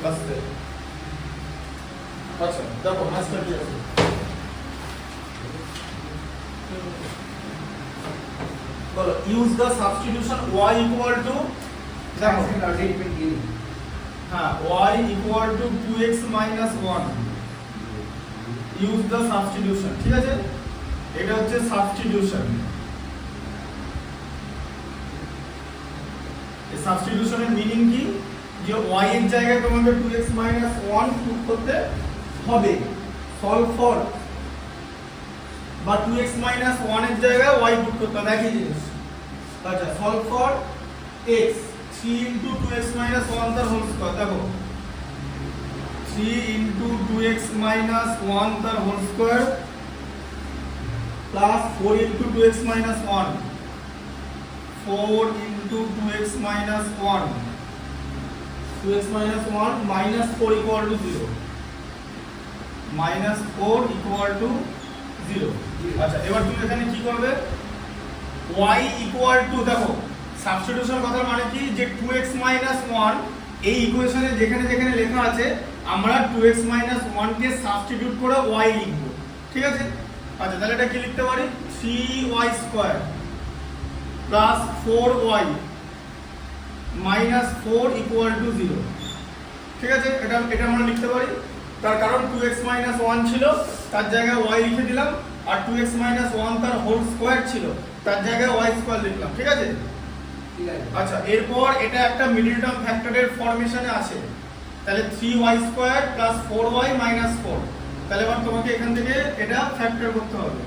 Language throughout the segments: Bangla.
আস্তে। আচ্ছা দেখো মাস্টার কি আছে, বলো use the substitution y equal to, দেখো হ্যাঁ y equal to 2x minus 1, use the substitution. ঠিক আছে, এটা হচ্ছে সাবস্টিটিউশন। এই সাবস্টিটিউশনের মিনিং কি, যে y এর জায়গায় তোমাকে 2x মাইনাস 1 পুট করতে হবে, সলভ ফর, বা 2x মাইনাস 1 এর জায়গায় y পুট করতে হবে, একই জিনিস। আচ্ছা solve for x 3 into 2x minus 1 তার হোল স্কয়ার, দেখো 3 ইনটু 2x মাইনাস 1 তার whole square plus 4 into 2x minus 1, 4 into 2x minus 1, 2x minus 1 minus 4 equal to 0, minus 4 equal to 0। আচ্ছা এবার তুমি এখানে কি করবে, y equal to, দেখো সাবস্টিটিউশন কথার মানে কি, যে 2x minus 1 এই ইকুয়েশনে যেখানে যেখানে লেখা আছে আমরা 2x minus 1 কে সাবস্টিটিউট করে y লিখব। ঠিক আছে, আচ্ছা তাহলে এটা কি লিখতে পারি, 3y square plus 4y minus 4 equal to 0। ঠিক আছে, এটা আমরা লিখতে পারি, তার কারণ 2x মাইনাস 1 ছিল, তার জায়গায় y লিখে দিলাম, আর 2x মাইনাস 1 তার হোল স্কয়ার ছিল, তার জায়গায় y স্কয়ার লিখলাম। ঠিক আছে, আচ্ছা এরপর এটা একটা মিডল টার্ম ফ্যাক্টরের ফরমেশনে আছে, তাহলে 3y square plus 4y minus 4, তাহলে এবার তোমাকে এখান থেকে এটা ফ্যাক্টর করতে হবে।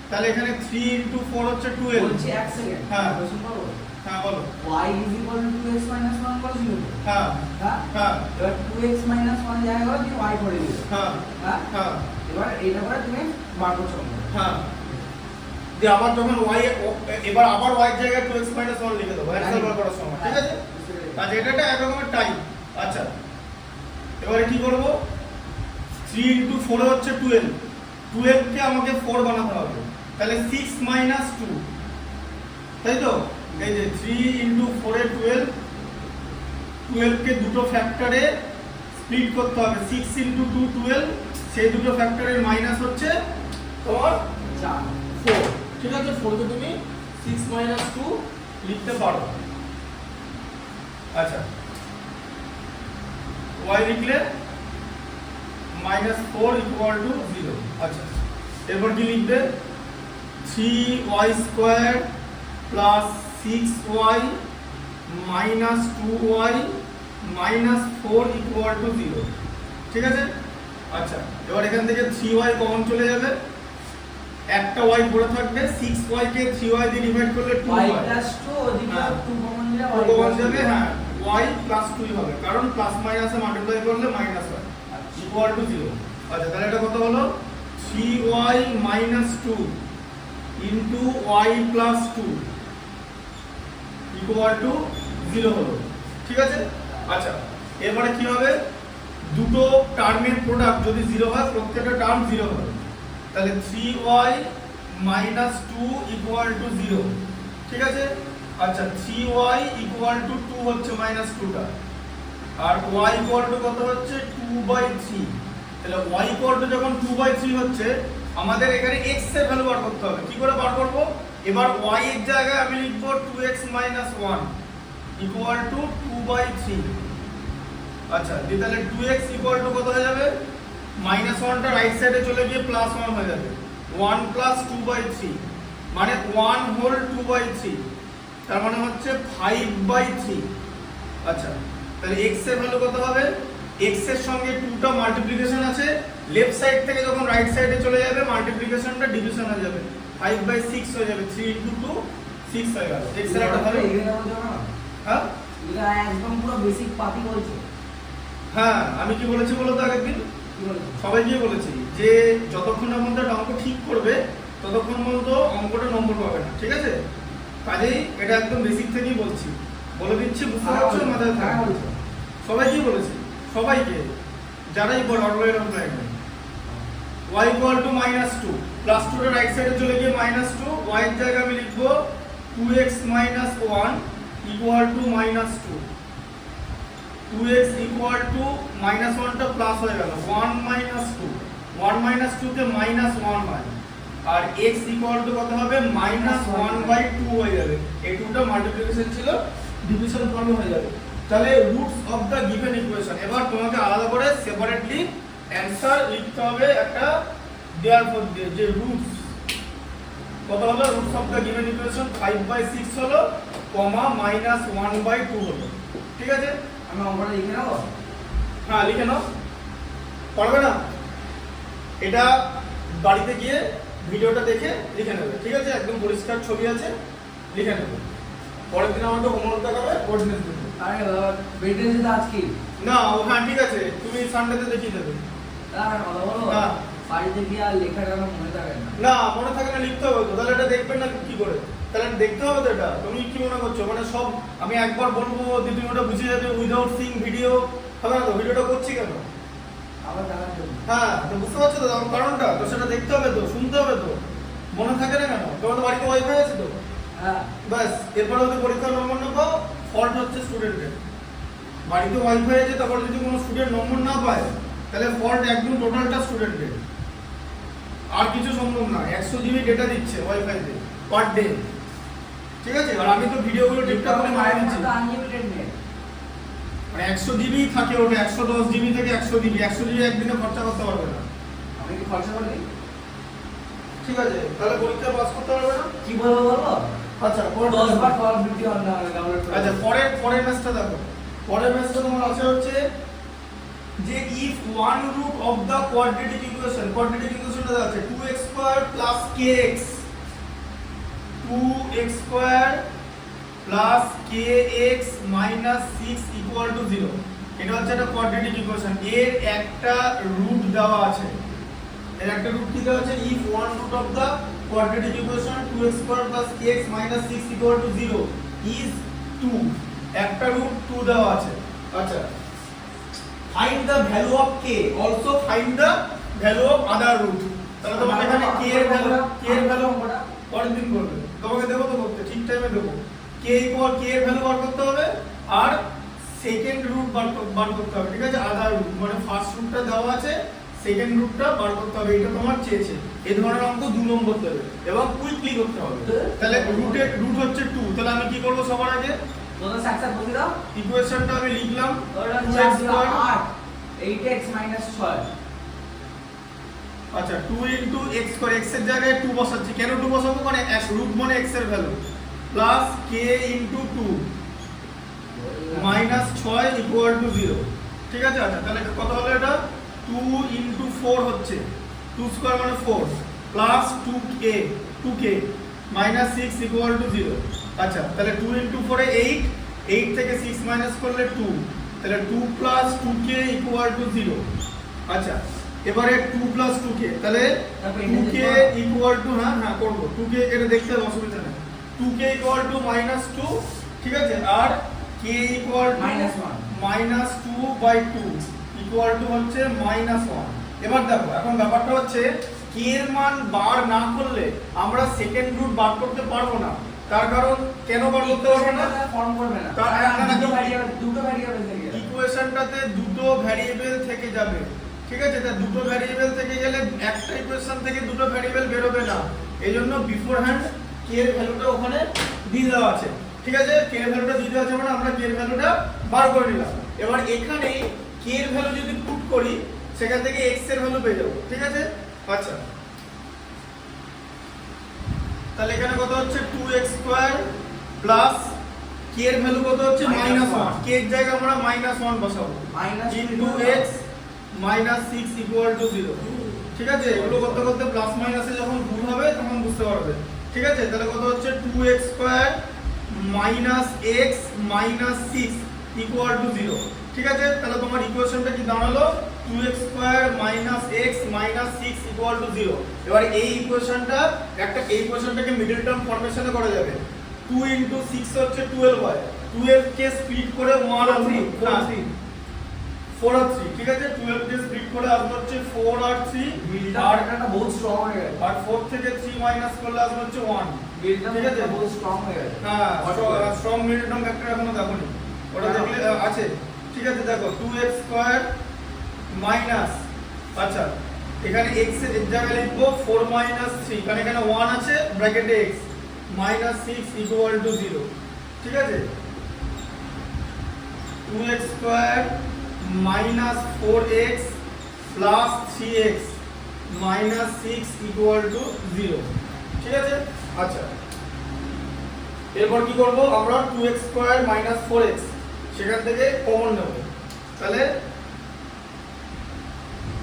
তাহলে এখানে 3 ইনটু 4 হচ্ছে 12। বলছি এক সেকেন্ড, হ্যাঁ কোশ্চেন করব। হ্যাঁ বলো। y is equal to 2x minus 1 বল ছিল। হ্যাঁ হ্যাঁ হ্যাঁ, এবার 2x minus 1 জায়গায় হলো তুমি y করে দিলে। হ্যাঁ হ্যাঁ হ্যাঁ এবার এইটা করে তুমি বার করছো। হ্যাঁ, দিয়ে আবার যখন y এবার আবার y এর জায়গায় 2x 1 লিখে দেবো অ্যান্সার বার করার সময়। ঠিক আছে, আচ্ছা এটা একটা এক রকমের টাইপ। আচ্ছা এবারে কি করব, 3 ইনটু 4 হচ্ছে 12, 12 কে আমাকে 4 বানাতে হবে, তাহলে 6 মাইনাস 2, তাই তো, এই যে 3 ইনটু 4 এ 12, 12 কে দুটো ফ্যাক্টরে স্প্লিট করতে হবে, 6 ইনটু 2 12, সেই দুটো ফ্যাক্টরের মাইনাস হচ্ছে তোমার 4। ঠিক আছে, 4 কে তুমি 6 মাইনাস 2 লিখতে পারো। আচ্ছা y লিখলে -4 ইকুয়াল টু 0। আচ্ছা এরপর কি লিখবে, 3y square plus 6y minus 2y minus 4 equal to 0। ঠিক আছে, আচ্ছা এবার এখান থেকে 3y কমন চলে যাবে, একটা y পড়ে থাকবে, 6y কে 3y দিয়ে ডিভাইড করলে 2y প্লাস 2 ওদিকে 2 কমন দিলে y কমন যাবে। হ্যাঁ y প্লাস 2 হবে, কারণ প্লাস মাইনাসে মাল্টিপ্লাই করলে মাইনাস হয়, ইকুয়াল টু 0। আচ্ছা তাহলে এটা কত হলো, 3y minus 2 into y plus 2 equal to 0 হলো। ঠিক আছে, আচ্ছা এরপরে কি হবে, দুটো টার্মের প্রোডাক্ট যদি 0 হয়, প্রত্যেকটা টার্ম 0 হবে, তাহলে 3y মাইনাস 2 ইকুয়াল টু 0। ঠিক আছে, আচ্ছা 3y ইকুয়াল টু 2 হচ্ছে মাইনাস 2টা, আর y ইকুয়াল টু কত হচ্ছে 2/3। তাহলে y ইকুয়াল টু যখন 2/3 হচ্ছে, আমাদের এখানে x এর ভ্যালু বার করতে হবে। কি করে বার করব, এবার y এর জায়গায় আমি লিখব 2x 1 ইকুয়াল টু 2/3। আচ্ছা তাহলে 2x ইকুয়াল টু কত হয়ে যাবে, -1 টা রাইট সাইডে চলে গিয়ে +1 হয়ে যাবে, 1 + 2/3 মানে 1 হোল 2/3, তার মানে হচ্ছে 5/3। আচ্ছা তাহলে x এর ভ্যালু কত হবে, x এর সঙ্গে 2 টা মাল্টিপ্লিকেশন আছে, লেফট সাইড থেকে যখন রাইট সাইডে চলে যাবে মাল্টিপ্লিকেশনটা ডিভিশন হয়ে যাবে, 5/6 হয়ে যাবে, 3 * 2 6 হয়ে গেল। x এর একটা ভ্যালু, হ্যাঁ এটা একদম পুরো বেসিক পাতি বলছো। হ্যাঁ আমি কি বলেছি বলো তো আগের দিন, সবাইকে বলেছি যে যতক্ষণ না পর্যন্ত অঙ্ক ঠিক করবে ততক্ষণ পর্যন্ত অঙ্কটা নম্বর পাবে না। ঠিক আছে, কাজেই এটা একদম বেসিক থেকেই বলছি, বলে দিচ্ছি, বুঝতে পারছো, মাথায় থাকবে। সবাইকেই বলেছি, সবাইকে, যারাই বড় online offline, y equal to -2, plus 2 টা রাইট সাইডে চলে গিয়ে -2, y এর জায়গায় আমি লিখব 2x - 1 equal to -2। 2x equal to minus 1টা প্লাস হয়ে গেল 1 মাইনাস 2 1 মাইনাস 2 তে মাইনাস 1 হয় আর x ইকুয়াল টু কত হবে মাইনাস 1/2 হয়ে যাবে এই 2টা মাল্টিপ্লিকেশন ছিল ডিভিশন ফর্মে হয়ে যাবে তাহলে roots of the given equation এবার তোমাকে আলাদা করে সেপারেটলি অ্যানসার লিখতে হবে একটা দেয়ারফর দিয়ে যে রুটস কত হলো roots of the given equation 5/6 হলো কমা মাইনাস 1/2 হলো ঠিক আছে আমি অঙ্কটা লিখে নেব হ্যাঁ লিখে নাও পারবে না এটা বাড়িতে গিয়ে ভিডিওটা দেখে লিখে নেবে ঠিক আছে একদম পরিষ্কার ছবি আছে লিখে নেবে পরের দিন আমাকে হোমওয়ার্ক দেখাবে কোঅর্ডিনেট দেবে আরে বেডরেস্ট তো আজকে না ও হ্যাঁ ঠিক আছে তুমি সানডেতে দেখিয়ে দেবে আর কথা বলো হ্যাঁ বাড়িতে গিয়ে আর লেখাটা আমার মনে থাকে না না মনে থাকে না লিখতে হবে তো তাহলে এটা দেখবেন না কি করে তাহলে দেখতে হবে তো এটা তুমি কি মনে করছো মানে সব আমি একবার বলবো যে তুমি ওটা বুঝে যাবে উইদাউট সিং ভিডিও হবে না তো ভিডিওটা করছি কেন আবার দেখার জন্য হ্যাঁ তো বুঝতে পারছো তো আমার কারণটা তো সেটা দেখতে হবে তো শুনতে হবে তো মনে থাকে না কেন তোমাদের বাড়িতে ওয়াইফাই আছে তো হ্যাঁ ব্যাস এরপরে যদি পরীক্ষার নম্বর না পাও ফল্ট হচ্ছে স্টুডেন্টের বাড়িতে ওয়াইফাই আছে তারপর যদি কোনো স্টুডেন্ট নম্বর না পায় তাহলে ফল্ট একদম টোটালটা স্টুডেন্টের আর কিছু সম্ভব না 100 জিবি ডেটা দিচ্ছে ওয়াইফাইতে পার ডে ঠিক আছে আর আমি তো ভিডিওগুলো ঠিকঠাক করে মারা দিচ্ছি তো আনলিমিটেড নেট মানে 100 জিবি থাকে ওটা 110 জিবি থেকে 100 জিবি একদিনে খরচা করতে পারবে না আমি কি খরচা করে দিই ঠিক আছে তাহলে পরীক্ষা পাস করতে পারবে না কি বলবো বলবো আচ্ছা 10 বার কল ভিডিও অন ডাউনলোড করে আচ্ছা পরের ম্যাচটা দেখো পরের ম্যাচটা তোমার আছে হচ্ছে যে if one root of the quadratic equation টা আছে 2x square plus kx 2x square plus kx minus 6 equal to 0 এটা হচ্ছে একটা quadratic equation এর একটা রুট দেওয়া আছে এর একটা রুট কি দেওয়া আছে if one root of the quadratic equation 2x square plus kx minus 6 equal to 0 is 2 একটা রুট 2 দেওয়া আছে আচ্ছা find the value of k also find the value of other root তাহলে তোমাকে এখানে k এর ভ্যালু পরের দিন করবে তোমাকে দেবো তো করতে ঠিক টাইমে দেবো k এর ভ্যালু বার করতে হবে আর সেকেন্ড রুট বার করতে হবে ঠিক আছে আদার রুট মানে ফার্স্ট রুটটা দেওয়া আছে সেকেন্ড রুটটা বার করতে হবে এটা তোমার চেয়েছে এই ধরনের অঙ্ক 2 নম্বর দেবে এবং কুইকলি করতে হবে তাহলে রুট হচ্ছে 2 তাহলে আমি কি করব সবার আগে তোমরা সাকসেস বলে দাও ইকুয়েশনটা আমি লিখলাম ওটা 2x স্কয়ার 8x 6 আচ্ছা 2 ইনটু x স্কয়ার x এর জায়গায় 2 বসাচ্ছি কেন 2 বসাবো মানে রুট মানে x এর value plus k into 2 minus 6 equal to 0 ঠিক আছে আচ্ছা তাহলে কত হলো এটা 2 ইনটু 4 হচ্ছে 2 স্কয়ার মানে 4 plus 2k minus 6 equal to 0 আচ্ছা তাহলে 2 ইনটু 4 এ 8 থেকে 6 মাইনাস করলে 2 তাহলে 2 প্লাস 2k ইকুয়াল টু 0 আচ্ছা এবারে 2 প্লাস 2k তাহলে 2k ইকুয়াল টু হ্যাঁ করব 2k এটা দেখতে হবে অসুবিধা নেই 2k ইকুয়াল টু মাইনাস 2 ঠিক আছে আর k equal to minus 2/2 equal to হচ্ছে মাইনাস 1 এবার দেখো এখন ব্যাপারটা হচ্ছে k এর মান বার না করলে আমরা সেকেন্ড রুট বার করতে পারবো না তার কারণ কেন বার করতে পারবো না ফর্ম করবে না দুটো ভ্যারিয়েবল থেকে ইকুয়েশনটাতে দুটো ভ্যারিয়েবল থেকে যাবে ঠিক আছে তা দুটো ভ্যারিয়েবল থেকে গেলে একটা ইকুয়েশন থেকে দুটো ভ্যারিয়েবল বের হবে না এইজন্য বিফোর হ্যান্ড k এর ভ্যালুটা ওখানে দিয়ে দেওয়া আছে ঠিক আছে k এর ভ্যালুটা দিয়ে দেওয়া আছে মানে আমরা k এর ভ্যালুটা বার করে নিলাম এবার এখানে k এর ভ্যালু যদি পুট করি সেখান থেকে x এর ভ্যালু পেয়ে যাব ঠিক আছে আচ্ছা তাহলে এখানে কত হচ্ছে 2x স্কয়ার প্লাস k এর ভ্যালু কত হচ্ছে -1 k এর জায়গায় আমরা -1 বসাবো -2x -6 ইকুয়াল টু 0 ঠিক আছে এগুলো করতে করতে প্লাস মাইনাসে যখন গুণ হবে তখন বুঝতে পারবে ঠিক আছে তাহলে কত হচ্ছে 2x square -x -6 equal to 0 ঠিক আছে তাহলে তোমার ইকুয়েশনটা কি দাঁড়ালো 2x square -x -6 equal to 0 এবার এই ইকুয়েশনটাকে মিডল টার্ম ফরমেশনে করা যাবে 2 ইনটু 6 হচ্ছে 12 হয় 12 কে স্প্লিট করে 1 আর 3 4 আর 3 ঠিক আছে 12 কে স্প্লিট করে আসবে হচ্ছে 4 আর 3 আর এটা বহুত স্ট্রং হয়ে গেছে আর 4 থেকে 3 মাইনাস করলে আসবে হচ্ছে 1 ঠিক আছে বহুত স্ট্রং হয়ে গেছে হ্যাঁ স্ট্রং মিডল টার্ম ফ্যাক্টর এখনো দেখোনি ওটা দেখলে আছে ঠিক আছে দেখো 2x স্কয়ার মাইনাস, আচ্ছা এখানে x এর জায়গায় লিখবো 4 3, কারণ এখানে 1 আছে ব্র্যাকেটে x -6 ইকুয়াল টু 0, ঠিক আছে 2x square minus 4x plus 3x minus 6 equal to 0, ঠিক আছে। আচ্ছা এরপর কি করব আমরা 2x স্কয়ার মাইনাস 4x সেখান থেকে কমন নেব, তাহলে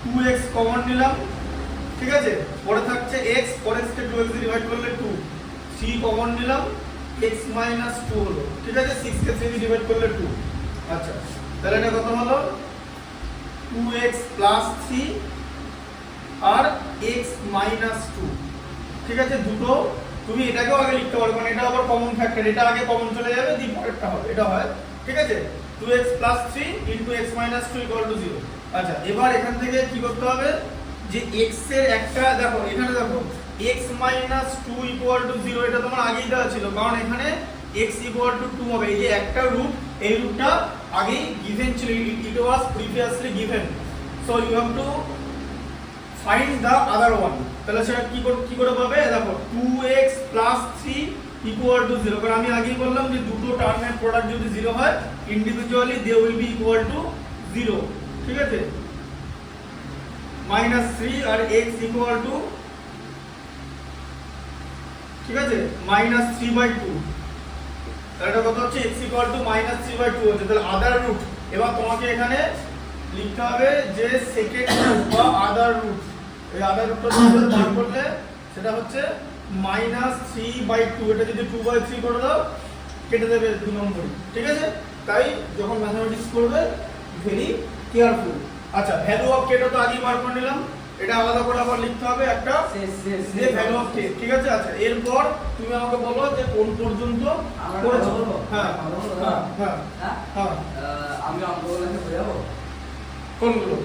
2x কমন নিলাম, ঠিক আছে পরে থাকছে x, 4x কে 2x দিয়ে ডিভাইড করলে 2, 3 কমন নিলাম x 2 হলো, ঠিক আছে 6 কে 3 দিয়ে ডিভাইড করলে 2, আচ্ছা তাহলে এটা কত হলো 2x 3 আর x 2, ঠিক আছে দুটো তুমি এটাকেও আগে লিখতে পারো, মানে এটা আবার কমন ফ্যাক্টর, এটা আগে কমন চলে যাবে দি পরেরটা হবে, এটা হয়, ঠিক আছে 2x 3 x 2 0। আচ্ছা এবার এখান থেকে কি করতে হবে যে x এর একটা দেখো এখানে দেখো x 2 0, এটা তোমার আগেই দেওয়া ছিল, কারণ এখানে x 2 হবে, এই যে একটা রুট, এই রুটটা আগেই গিভেন ছিল, it was previously given, so you have to find the other one. তাহলে সেটা কি করে পাবে দেখো 2x 3 0, কারণ আমি আগেই বললাম যে দুটো টার্মের প্রোডাক্ট যদি 0 হয় individually they will be equal to 0, ঠিক আছে -3 আর x ইকুয়াল টু, ঠিক আছে -3/2, তাহলে এটা কত হচ্ছে x ইকুয়াল টু -3/2 হচ্ছে, তাহলে আদার রুট এবার তোমাকে এখানে লিখতে হবে যে সেকেন্ড রুট বা আদার রুট, এই আদার রুটটা যদি বার করলে সেটা হচ্ছে -3/2, এটা যদি 2/3 করে দাও কেটে দেবে 2 নম্বরই, ঠিক আছে তাই যখন ম্যাথমেটিক্স করবে ভেরি কেয়ারফুল। আচ্ছা ভ্যালু অফ কে তো আগেই বার করে নিলাম, এটা আলাদা করে আবার লিখতে হবে একটা যে ভ্যালু অফ কে, ঠিক আছে। আচ্ছা এরপর তুমি আমাকে বলো যে কোন পর্যন্ত করেছো। হ্যাঁ হ্যাঁ হ্যাঁ হ্যাঁ আমি অঙ্কগুলোকে বোঝাবো কোনগুলো